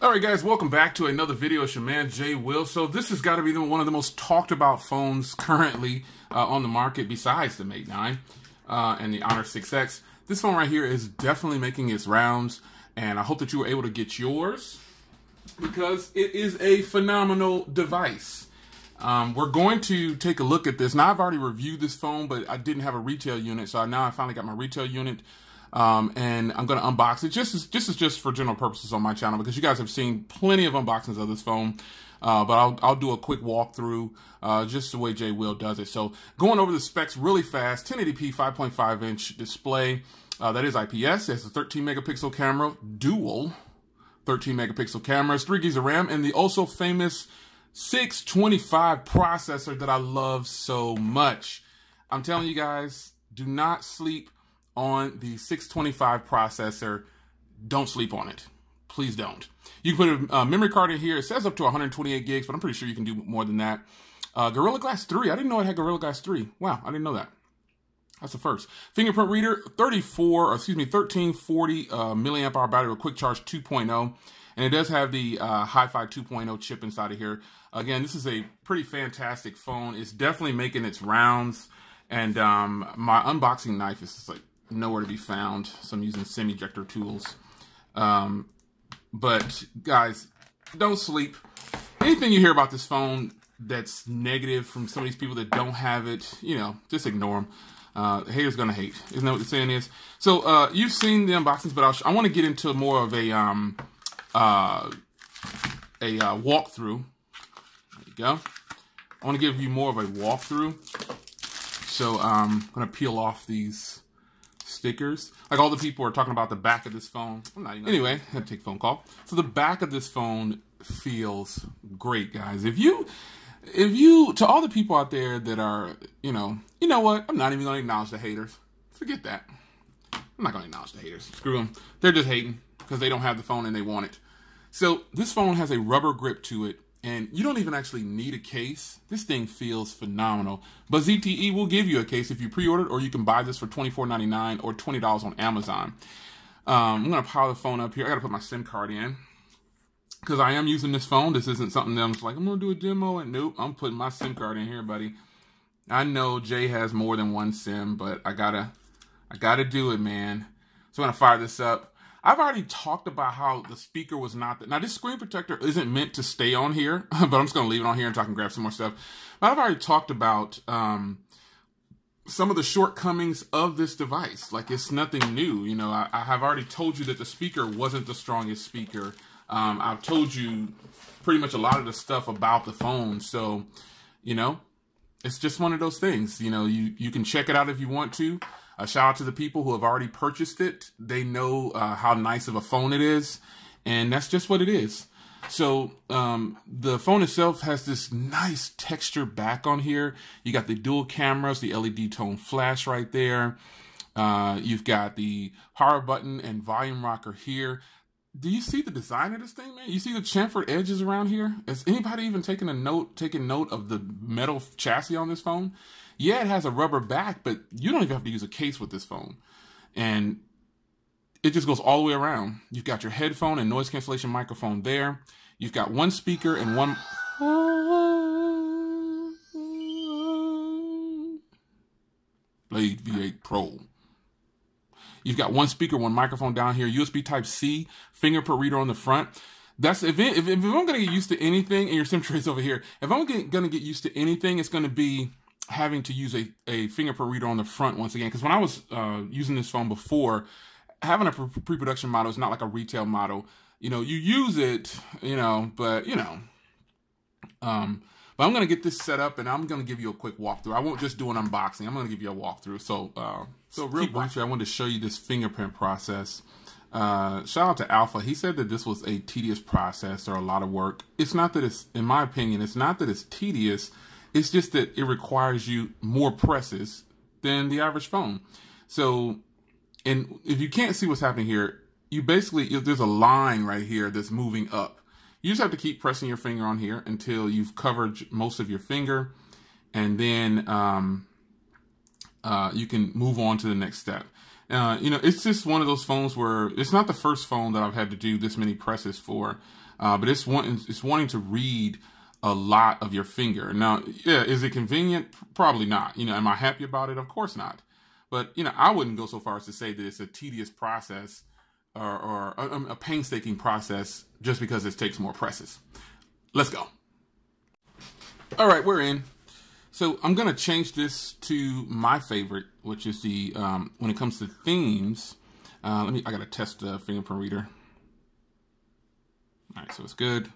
Alright guys, welcome back to another video. It's your man Jay Will. So this has got to be one of the most talked about phones currently on the market besides the Mate 9 and the Honor 6X. This phone right here is definitely making its rounds, and I hope that you were able to get yours because it is a phenomenal device. We're going to take a look at this. Now I've already reviewed this phone, but I didn't have a retail unit, so now I finally got my retail unit. And I'm going to unbox it just for general purposes on my channel because you guys have seen plenty of unboxings of this phone. But I'll do a quick walkthrough, just the way Jay Will does it. So going over the specs really fast, 1080p 5.5 inch display, that is IPS. It's a 13 megapixel camera, dual 13 megapixel cameras, 3 gigs of RAM, and the also famous 625 processor that I love so much. I'm telling you guys, do not sleep on the 625 processor. Don't sleep on it. Please don't. You can put a memory card in here. It says up to 128 gigs, but I'm pretty sure you can do more than that. Gorilla Glass 3. I didn't know it had Gorilla Glass 3. Wow, I didn't know that. That's the first. Fingerprint reader, 1340 milliamp hour battery with quick charge 2.0. And it does have the Hi-Fi 2.0 chip inside of here. Again, this is a pretty fantastic phone. It's definitely making its rounds. And my unboxing knife is just like nowhere to be found, so I'm using semi-ejector tools. But guys, don't sleep. Anything you hear about this phone that's negative from some of these people that don't have it, you know, just ignore them. Haters gonna hate. Isn't that what the saying is? So you've seen the unboxings, but I want to get into more of a walkthrough. There you go. I want to give you more of a walkthrough. So I'm gonna peel off these stickers. Like all the people are talking about the back of this phone. Anyway, I had to take a phone call. So the back of this phone feels great, guys. If you, to all the people out there that are, you know what? I'm not even going to acknowledge the haters. Forget that. I'm not going to acknowledge the haters. Screw them. They're just hating because they don't have the phone and they want it. So this phone has a rubber grip to it, and you don't even actually need a case. This thing feels phenomenal. But ZTE will give you a case if you pre-ordered, or you can buy this for $24.99 or $20 on Amazon. I'm going to power the phone up here. I got to put my SIM card in because I am using this phone. This isn't something that I'm just like, I'm going to do a demo. And nope, I'm putting my SIM card in here, buddy. I know Jay has more than one SIM, but I gotta do it, man. So I'm going to fire this up. I've already talked about how the speaker was not... Now, this screen protector isn't meant to stay on here, but I'm just going to leave it on here until I can grab some more stuff. But I've already talked about some of the shortcomings of this device. Like, it's nothing new. You know, I have already told you that the speaker wasn't the strongest speaker. I've told you pretty much a lot of the stuff about the phone. So, you know, it's just one of those things. You know, you can check it out if you want to. A shout out to the people who have already purchased it. They know how nice of a phone it is, and that's just what it is. So the phone itself has this nice texture back on here. You got the dual cameras, the LED tone flash right there. You've got the power button and volume rocker here. Do you see the design of this thing, man? You see the chamfered edges around here? Has anybody even taken note of the metal chassis on this phone? Yeah, it has a rubber back, but you don't even have to use a case with this phone. And it just goes all the way around. You've got your headphone and noise cancellation microphone there. You've got one speaker and one... Blade V8 Pro. You've got one speaker, one microphone down here, USB Type-C, fingerprint reader on the front. That's if I'm going to get used to anything, and your SIM tray is over here, if I'm going to get used to anything, it's going to be having to use a fingerprint reader on the front once again. Because when I was using this phone before, having a pre-production model is not like a retail model. You know, you use it, you know, but, you know. But I'm going to get this set up, and I'm going to give you a quick walkthrough. I won't just do an unboxing. I'm going to give you a walkthrough. So real briefly, I wanted to show you this fingerprint process. Shout out to Alpha. He said that this was a tedious process or a lot of work. It's not that it's, in my opinion, it's not that it's tedious. It's just that it requires you more presses than the average phone. So, and if you can't see what's happening here, you basically, there's a line right here that's moving up. You just have to keep pressing your finger on here until you've covered most of your finger. And then you can move on to the next step. You know, it's just one of those phones where it's not the first phone that I've had to do this many presses for, but it's wanting to read a lot of your finger. Now, yeah, is it convenient? Probably not. You know, am I happy about it? Of course not. But, you know, I wouldn't go so far as to say that it's a tedious process or a painstaking process just because it takes more presses. Let's go. All right, we're in. So I'm going to change this to my favorite, which is the, when it comes to themes, I got to test the fingerprint reader. All right, so it's good.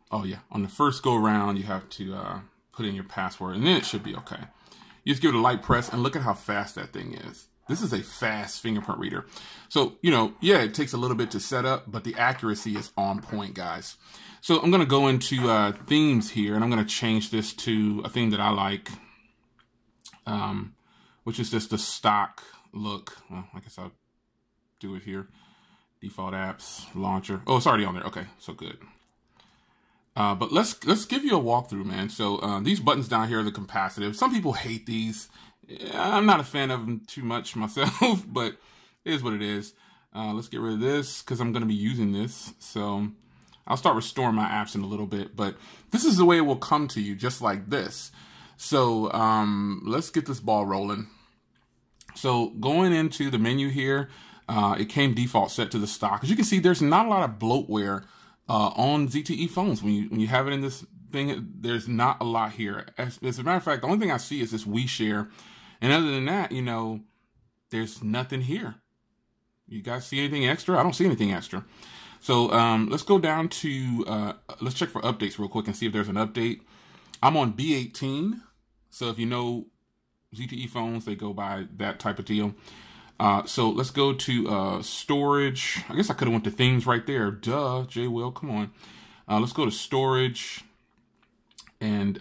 Oh yeah, on the first go around, you have to put in your password and then it should be okay. You just give it a light press and look at how fast that thing is. This is a fast fingerprint reader. So, you know, yeah, it takes a little bit to set up, but the accuracy is on point, guys. So I'm going to go into themes here, and I'm going to change this to a theme that I like, which is just the stock look. Well, I guess I'll do it here. Default apps, launcher. Oh, it's already on there. Okay, so good. But let's give you a walkthrough, man. So these buttons down here are the capacitive. Some people hate these. I'm not a fan of them too much myself, but it is what it is. Let's get rid of this because I'm going to be using this. So I'll start restoring my apps in a little bit, but this is the way it will come to you, just like this. So let's get this ball rolling. So going into the menu here, it came default set to the stock. As you can see, there's not a lot of bloatware on ZTE phones. When you have it in this thing, there's not a lot here. As a matter of fact, the only thing I see is this WeShare. And other than that, you know, there's nothing here. You guys see anything extra? I don't see anything extra. So let's go down to, let's check for updates real quick and see if there's an update. I'm on B18. So if you know ZTE phones, they go by that type of deal. So let's go to storage. I guess I could have went to themes right there. Duh, J Will, come on. Let's go to storage and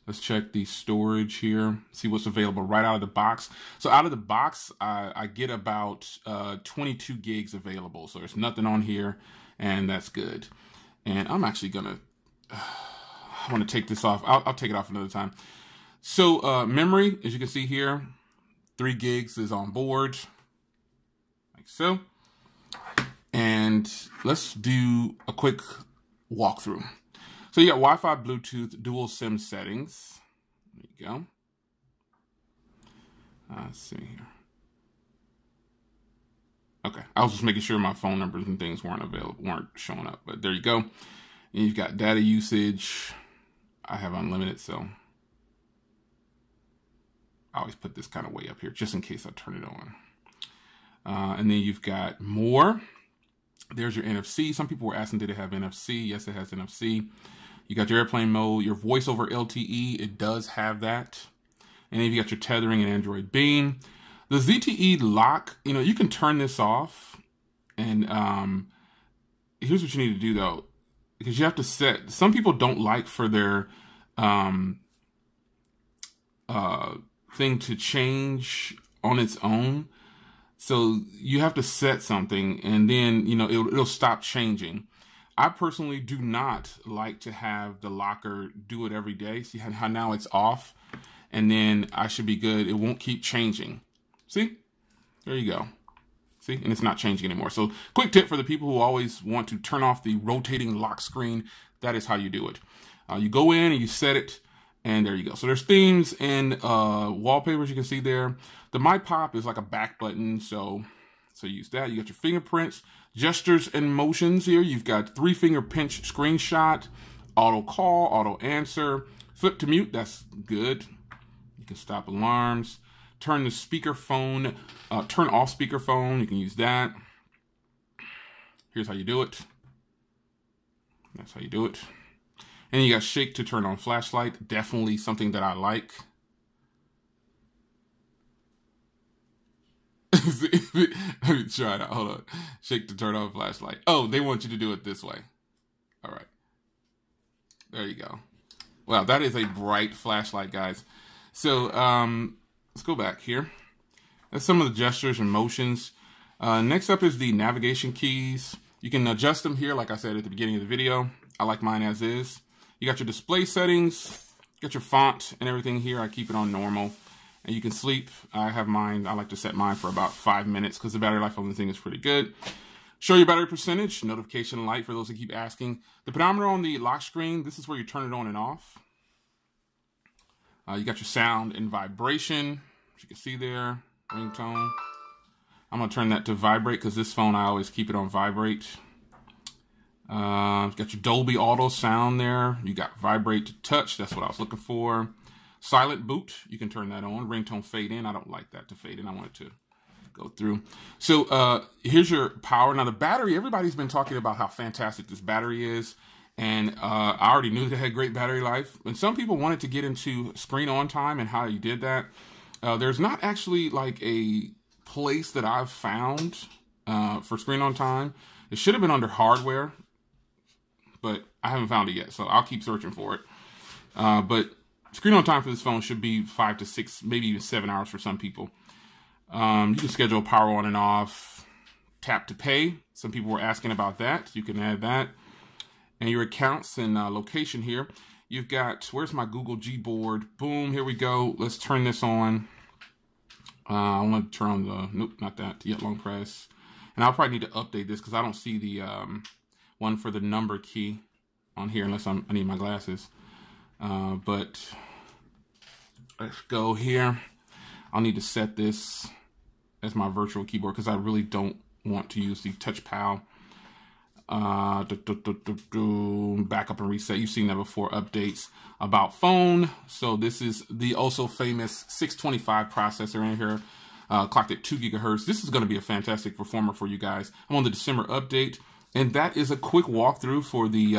let's check the storage here. See what's available right out of the box. So out of the box, I get about 22 gigs available. So there's nothing on here, and that's good. And I'm actually gonna, I want to take this off. I'll take it off another time. So memory, as you can see here, 3 gigs is on board, like so. And let's do a quick walkthrough. So you got Wi-Fi, Bluetooth, dual SIM settings. There you go. Let's see here. Okay, I was just making sure my phone numbers and things weren't showing up, but there you go. And you've got data usage. I have unlimited, so I always put this kind of way up here just in case I turn it on. And then you've got more. There's your NFC. Some people were asking, did it have NFC? Yes, it has NFC. You got your airplane mode, your voice over LTE. It does have that. And then you got your tethering and Android Beam. The ZTE lock, you know, you can turn this off. And here's what you need to do though, because you have to set, some people don't like for their thing to change on its own. So you have to set something and then, you know, it'll stop changing. I personally do not like to have the locker do it every day. See how now it's off and then I should be good. It won't keep changing. See, there you go. See, and it's not changing anymore. So quick tip for the people who always want to turn off the rotating lock screen. That is how you do it. You go in and you set it. And there you go. So there's themes and wallpapers you can see there. The My Pop is like a back button, so use that. You got your fingerprints, gestures and motions here. You've got 3-finger pinch screenshot, auto call, auto answer, flip to mute. That's good. You can stop alarms, turn the speakerphone, turn off speakerphone. You can use that. Here's how you do it. That's how you do it. And you got shake to turn on flashlight. Definitely something that I like. Let me try it out. Hold on. Shake to turn on flashlight. Oh, they want you to do it this way. All right. There you go. Wow, that is a bright flashlight, guys. So let's go back here. That's some of the gestures and motions. Next up is the navigation keys. You can adjust them here, like I said at the beginning of the video. I like mine as is. You got your display settings, Got your font and everything here. I keep it on normal. And you can sleep. I have mine. I like to set mine for about 5 minutes because the battery life on the thing is pretty good. Show your battery percentage. Notification light for those that keep asking. The pedometer on the lock screen. This is where you turn it on and off. You got your sound and vibration. As you can see there. Ringtone. I'm going to turn that to vibrate because this phone I always keep it on vibrate. Got your Dolby Auto sound there. You got vibrate to touch. That's what I was looking for. Silent boot. You can turn that on. Ringtone fade in. I don't like that to fade in. I want it to go through. So here's your power. Now the battery, everybody's been talking about how fantastic this battery is. And I already knew that it had great battery life. And some people wanted to get into screen on time and how you did that. There's not actually like a place that I've found for screen on time. It should have been under hardware, but I haven't found it yet, so I'll keep searching for it. But screen on time for this phone should be 5 to 6, maybe even 7 hours for some people. You can schedule power on and off, tap to pay. Some people were asking about that. You can add that. And your accounts and location here. You've got, where's my Google Gboard? Boom, here we go. Let's turn this on. I want to turn on the, nope, not that, yet long press. And I'll probably need to update this because I don't see the one for the number key on here unless I need my glasses. But let's go here. I'll need to set this as my virtual keyboard because I really don't want to use the Touch Pal. Backup and reset. You've seen that before. Updates. About phone. So this is the also famous 625 processor in here. Clocked at 2 gigahertz. This is going to be a fantastic performer for you guys. I'm on the December update. And that is a quick walkthrough for the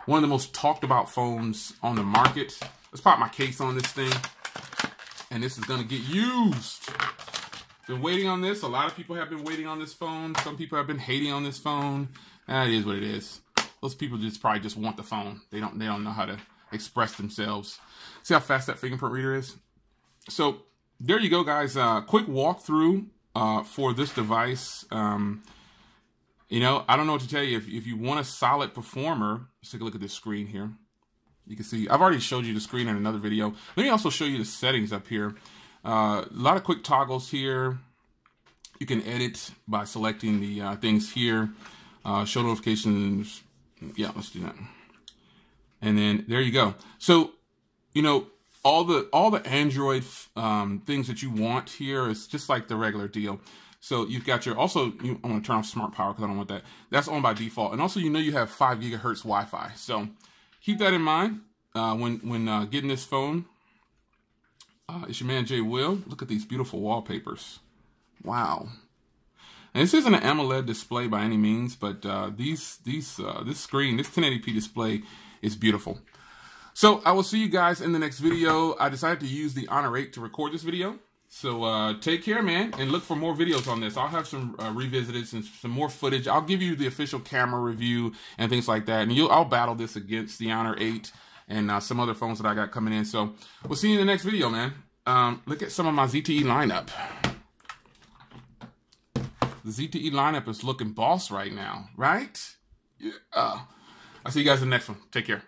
one of the most talked about phones on the market. Let's pop my case on this thing. And this is going to get used. Been waiting on this. A lot of people have been waiting on this phone. Some people have been hating on this phone. That is what it is. Those people probably just want the phone. They don't know how to express themselves. See how fast that fingerprint reader is? So there you go, guys. Quick walkthrough for this device. You know, I don't know what to tell you. If you want a solid performer, let's take a look at this screen here. You can see I've already showed you the screen in another video. Let me also show you the settings up here. A lot of quick toggles here. You can edit by selecting the things here. Show notifications. Yeah, let's do that. And then there you go. So, you know, all the Android things that you want here is just like the regular deal. So you've got your, also, I'm going to turn off smart power because I don't want that. That's on by default. And also, you know, you have 5 gigahertz Wi-Fi. So keep that in mind when getting this phone. It's your man, Jay Will. Look at these beautiful wallpapers. Wow. And this isn't an AMOLED display by any means, but this screen, this 1080p display is beautiful. So I will see you guys in the next video. I decided to use the Honor 8 to record this video. So take care, man, and look for more videos on this. I'll have some revisits and some more footage. I'll give you the official camera review and things like that. And I'll battle this against the Honor 8 and some other phones that I got coming in. So we'll see you in the next video, man. Look at some of my ZTE lineup. The ZTE lineup is looking boss right now, right? Yeah. I'll see you guys in the next one. Take care.